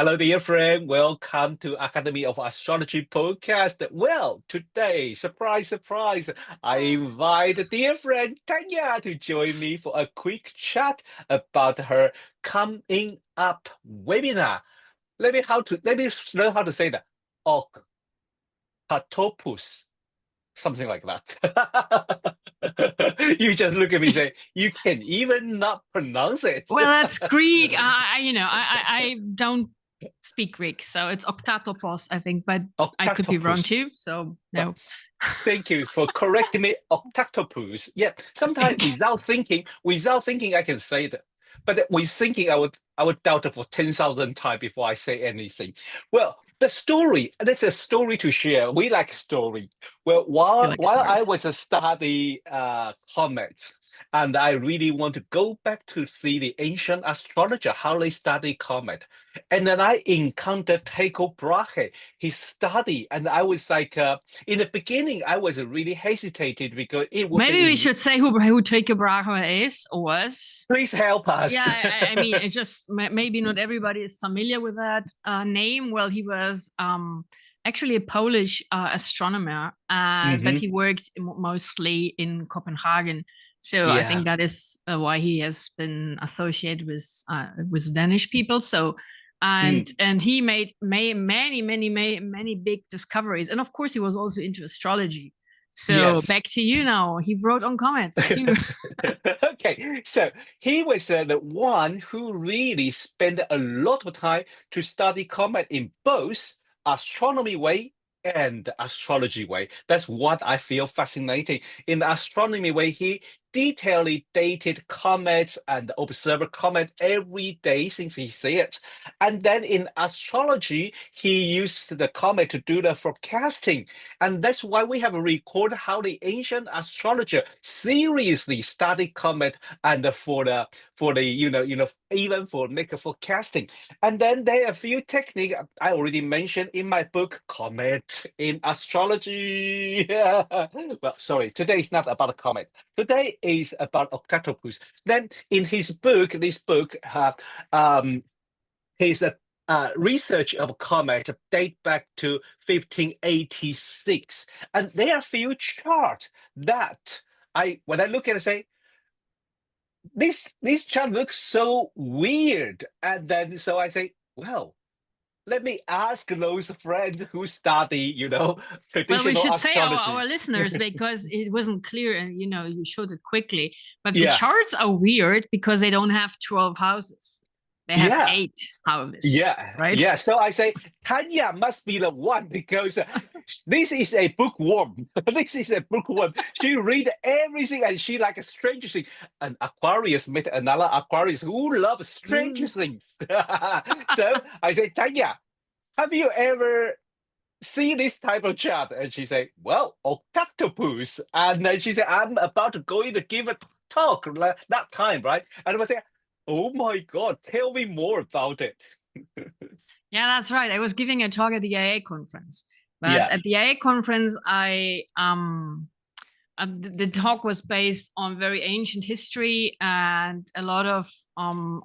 Hello, dear friend. Welcome to Academy of Astrology podcast. Well, today, surprise, surprise, I invite dear friend Tanya to join me for a quick chat about her coming up webinar. Let me learn how to say that. Octatopus, something like that. You just look at me and say, you can even not pronounce it. Well, that's Greek. I don't speak Greek, so it's Octatopos, I think, but I could be wrong Octatopus. too. So Well, no. thank you for correcting me. Octatopus. Yeah, sometimes without thinking, I can say that. But with thinking, I would doubt it for 10,000 times before I say anything. Well, the story. There's a story to share. We like story. Well, You while like while I stories. was a study comets, and I really want to go back to see the ancient astrologer how they study comet, and then I encountered Tycho Brahe, his study, and I was like. In the beginning, I was really hesitated because it would Maybe we be. should say who Tycho Brahe is or was. Please help us. Yeah, I mean, it just maybe not everybody is familiar with that name. Well, he was actually a Polish astronomer, but Hmm. he worked mostly in Copenhagen. So I think Yeah. that is why he has been associated with Danish people. So Mm. and he made many big discoveries, and of course he was also into astrology. So Yes. back to you now. He wrote on comets too. Okay, so he was the one who really spent a lot of time to study comet in both astronomy way and astrology way. That's what I feel fascinating. In the astronomy way, he detailedly dated comets and observed comet every day since he see it. And then in astrology, he used the comet to do the forecasting, and that's why we have a record how the ancient astrologer seriously studied comet and for the even for make a forecasting. And then there are a few techniques I already mentioned in my book, Comet in Astrology. Well, sorry, today is not about a comet. Today is about Octatopus. Then in his book, this book his research of comet date back to 1586, and there are few charts that when I look at it, say this chart looks so weird, and then so I say, well, let me ask those friends who study, Well, we traditional should say our astrology. listeners because it wasn't clear and you showed it quickly. But the Yeah, charts are weird because they don't have 12 houses. They have yeah. 8 houses, Yeah, right? yeah. So I say Tanya must be the one because this is a bookworm. This is a bookworm. She read everything and she like a strange thing. And Aquarius met another Aquarius who loves strange Mm. things. So I say, Tanya, have you ever seen this type of chart? And she say, well, octopus. And then she said, I'm about to go in to give a talk that time, right? And I say, oh my God, tell me more about it. Yeah, that's right. I was giving a talk at the IA conference. But Yeah. at the IA conference, the talk was based on very ancient history and a lot of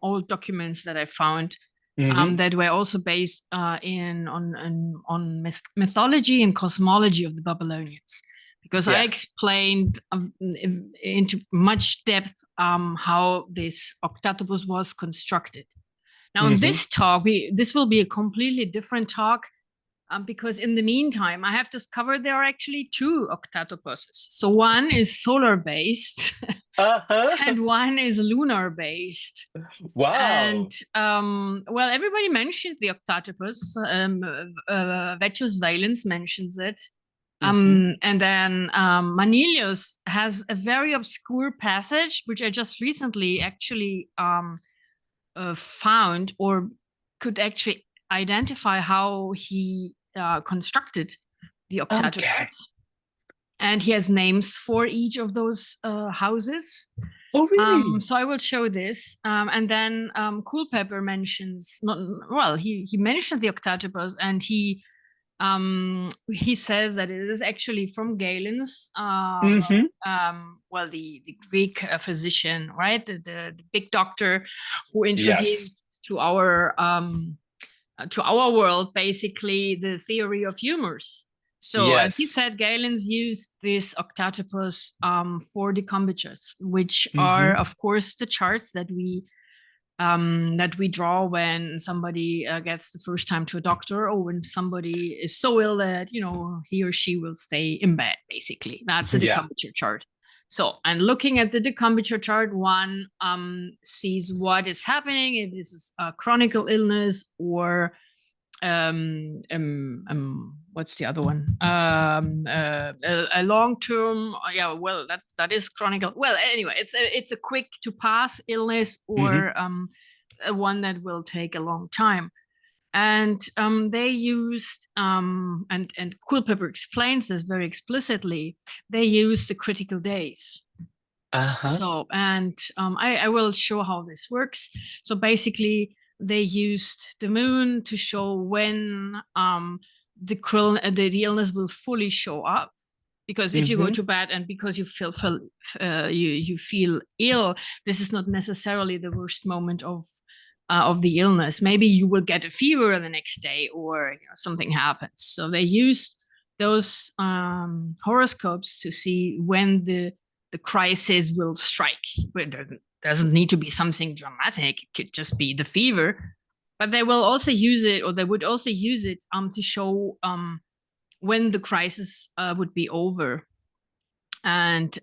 old documents that I found Hmm. that were also based in on mythology and cosmology of the Babylonians. Because I Yeah. explained into much depth how this octatopus was constructed. Now, in Hmm. this talk, this will be a completely different talk because in the meantime, I have discovered there are actually two octatopuses. So one is solar based Uh-huh. and one is lunar based. And Wow. well, everybody mentioned the octatopus. Valens mentions it. Hmm. And then Manilius has a very obscure passage, which I just recently actually found or could actually identify how he constructed the Okay. octatopus. And he has names for each of those houses. Oh, really? So I will show this. And then Culpeper mentions, not, well, he mentioned the octatopus and he says that it is actually from Galen's, Hmm. well, the Greek physician, right? The big doctor who Yes. introduced to our to our world, basically the theory of humors. So, and he Yes. said Galen's used this Octatopos for decumbitures, which are, Mm-hmm. of course, the charts that we draw when somebody gets the first time to a doctor, or when somebody is so ill that he or she will stay in bed. Basically, that's a Yeah. decumbiture chart. So, and looking at the decumbiture chart, one sees what is happening. If this is a chronic illness or what's the other one? A long term. Yeah, well, that is chronic. Well, anyway, it's a quick to pass illness Mm-hmm. or one that will take a long time. And they used and Culpeper explains this very explicitly. They used the critical days. Uh-huh. So, and I will show how this works. So basically, they used the moon to show when the illness will fully show up. Because if you go Mm-hmm. to bed and because you you feel ill, this is not necessarily the worst moment of the illness. Maybe you will get a fever the next day, or something happens. So they used those horoscopes to see when the crisis will strike. It doesn't need to be something dramatic. It could just be the fever. But they will also use it, or they would also use it to show when the crisis would be over. And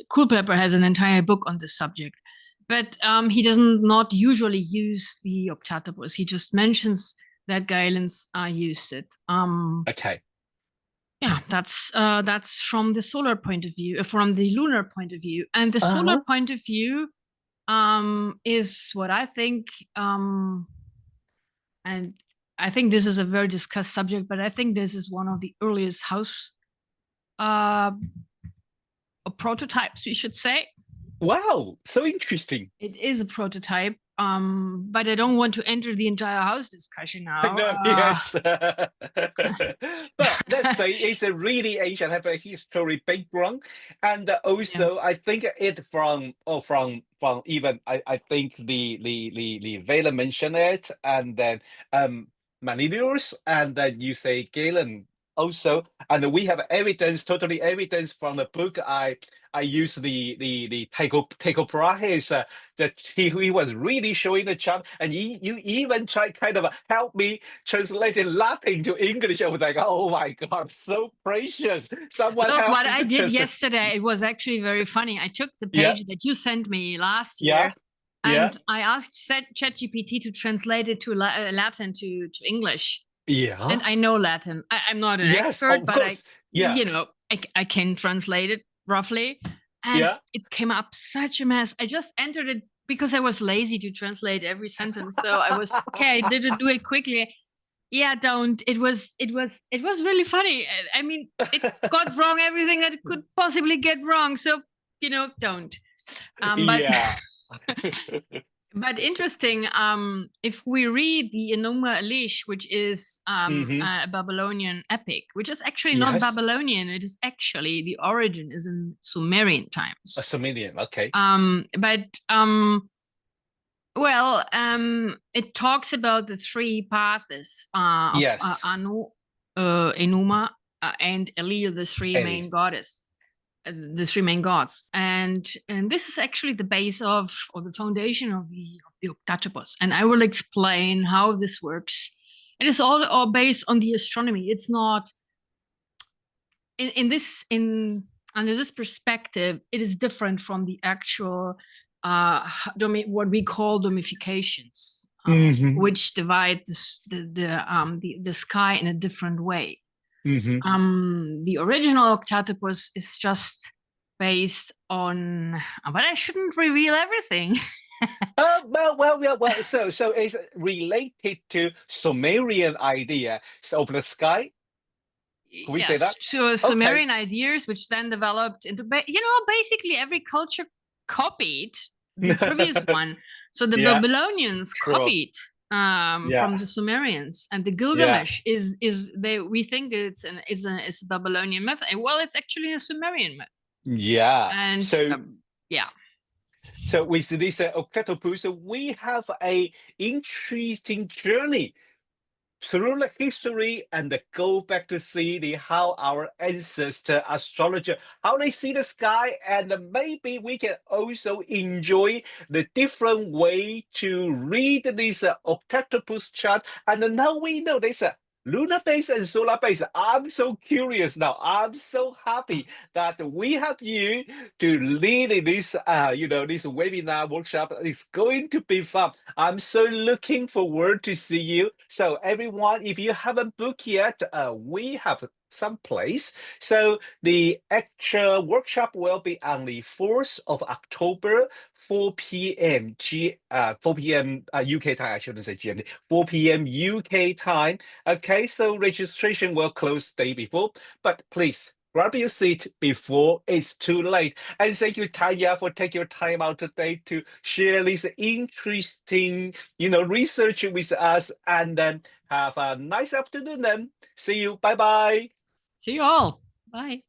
Culpeper has an entire book on this subject. But he doesn't not usually use the Octatopus. He just mentions that Galen's used it. Okay. Yeah, that's from the solar point of view, from the lunar point of view, and the solar Uh-huh. point of view is what I think, and I think this is a very discussed subject, but I think this is one of the earliest house uh, prototypes, we should say. Wow, so interesting. It is a prototype, but I don't want to enter the entire house discussion now. No, yes. But let's say it's a really ancient, have a history background. And Yeah. also I think it from even I think the Vela mentioned it, and then Manilius, and then you say Galen also, and we have evidence, totally evidence from the book. I use the Tycho Brahe's that he was really showing the chart, and you even tried kind of help me translating Latin to English. I was like, oh my God, so precious. Someone Look, help what me I to did translate. yesterday, it was actually very funny. I took the Yeah, page that you sent me last yeah, year yeah, and I asked ChatGPT to translate it to Latin to English. yeah. And I know Latin. I'm not an Yes, expert, of but course. Yeah, I can translate it roughly. And yeah. it came up such a mess. I just entered it because I was lazy to translate every sentence. So I was okay. I didn't do it quickly. Yeah, don't. It was really funny. I mean, it got wrong everything that it could possibly get wrong. So don't. But Yeah. but interesting. If we read the Enuma Elish, which is Hmm. a Babylonian epic, which is actually not Yes, Babylonian, it is actually the origin is in Sumerian a times. Sumerian. Okay. But well, it talks about the three paths of Yes, Anu, Enuma, and Elil, the three Ellie. main goddess, the three main gods, and this is actually the base of or the foundation of the Octatopos, and I will explain how this works. It is all based on the astronomy. It's not in this in under this perspective. It is different from the actual what we call domifications, Hmm. which divide the sky in a different way. Hmm. The original Octatopus is just based on, but I shouldn't reveal everything. Well. So it's related to Sumerian idea of the sky. Can we say Yes, that? so Okay. Sumerian ideas, which then developed into, basically every culture copied the previous one. So the Yeah. Babylonians Sure. copied Yeah. from the Sumerians, and the Yeah. Gilgamesh is they we think it's a Babylonian myth. And well, it's actually a Sumerian myth. Yeah. And So yeah, So with this Octatopus, we have a interesting journey through the history and go back to see how our ancestor astrologer, how they see the sky, and maybe we can also enjoy the different way to read this octatopus chart. And now we know this lunar base and solar base. I'm so curious now. I'm so happy that we have you to lead this this webinar workshop. It's going to be fun. I'm so looking forward to see you. So everyone, if you haven't booked yet, we have some place. So the actual workshop will be on the 4th of October, 4 p.m. 4 p.m. UK time. I shouldn't say GMT. 4 p.m. UK time. Okay, so registration will close the day before, but please grab your seat before it's too late. And thank you, Tanya, for taking your time out today to share this interesting, research with us. And then have a nice afternoon then. See you. Bye-bye. See you all. Bye.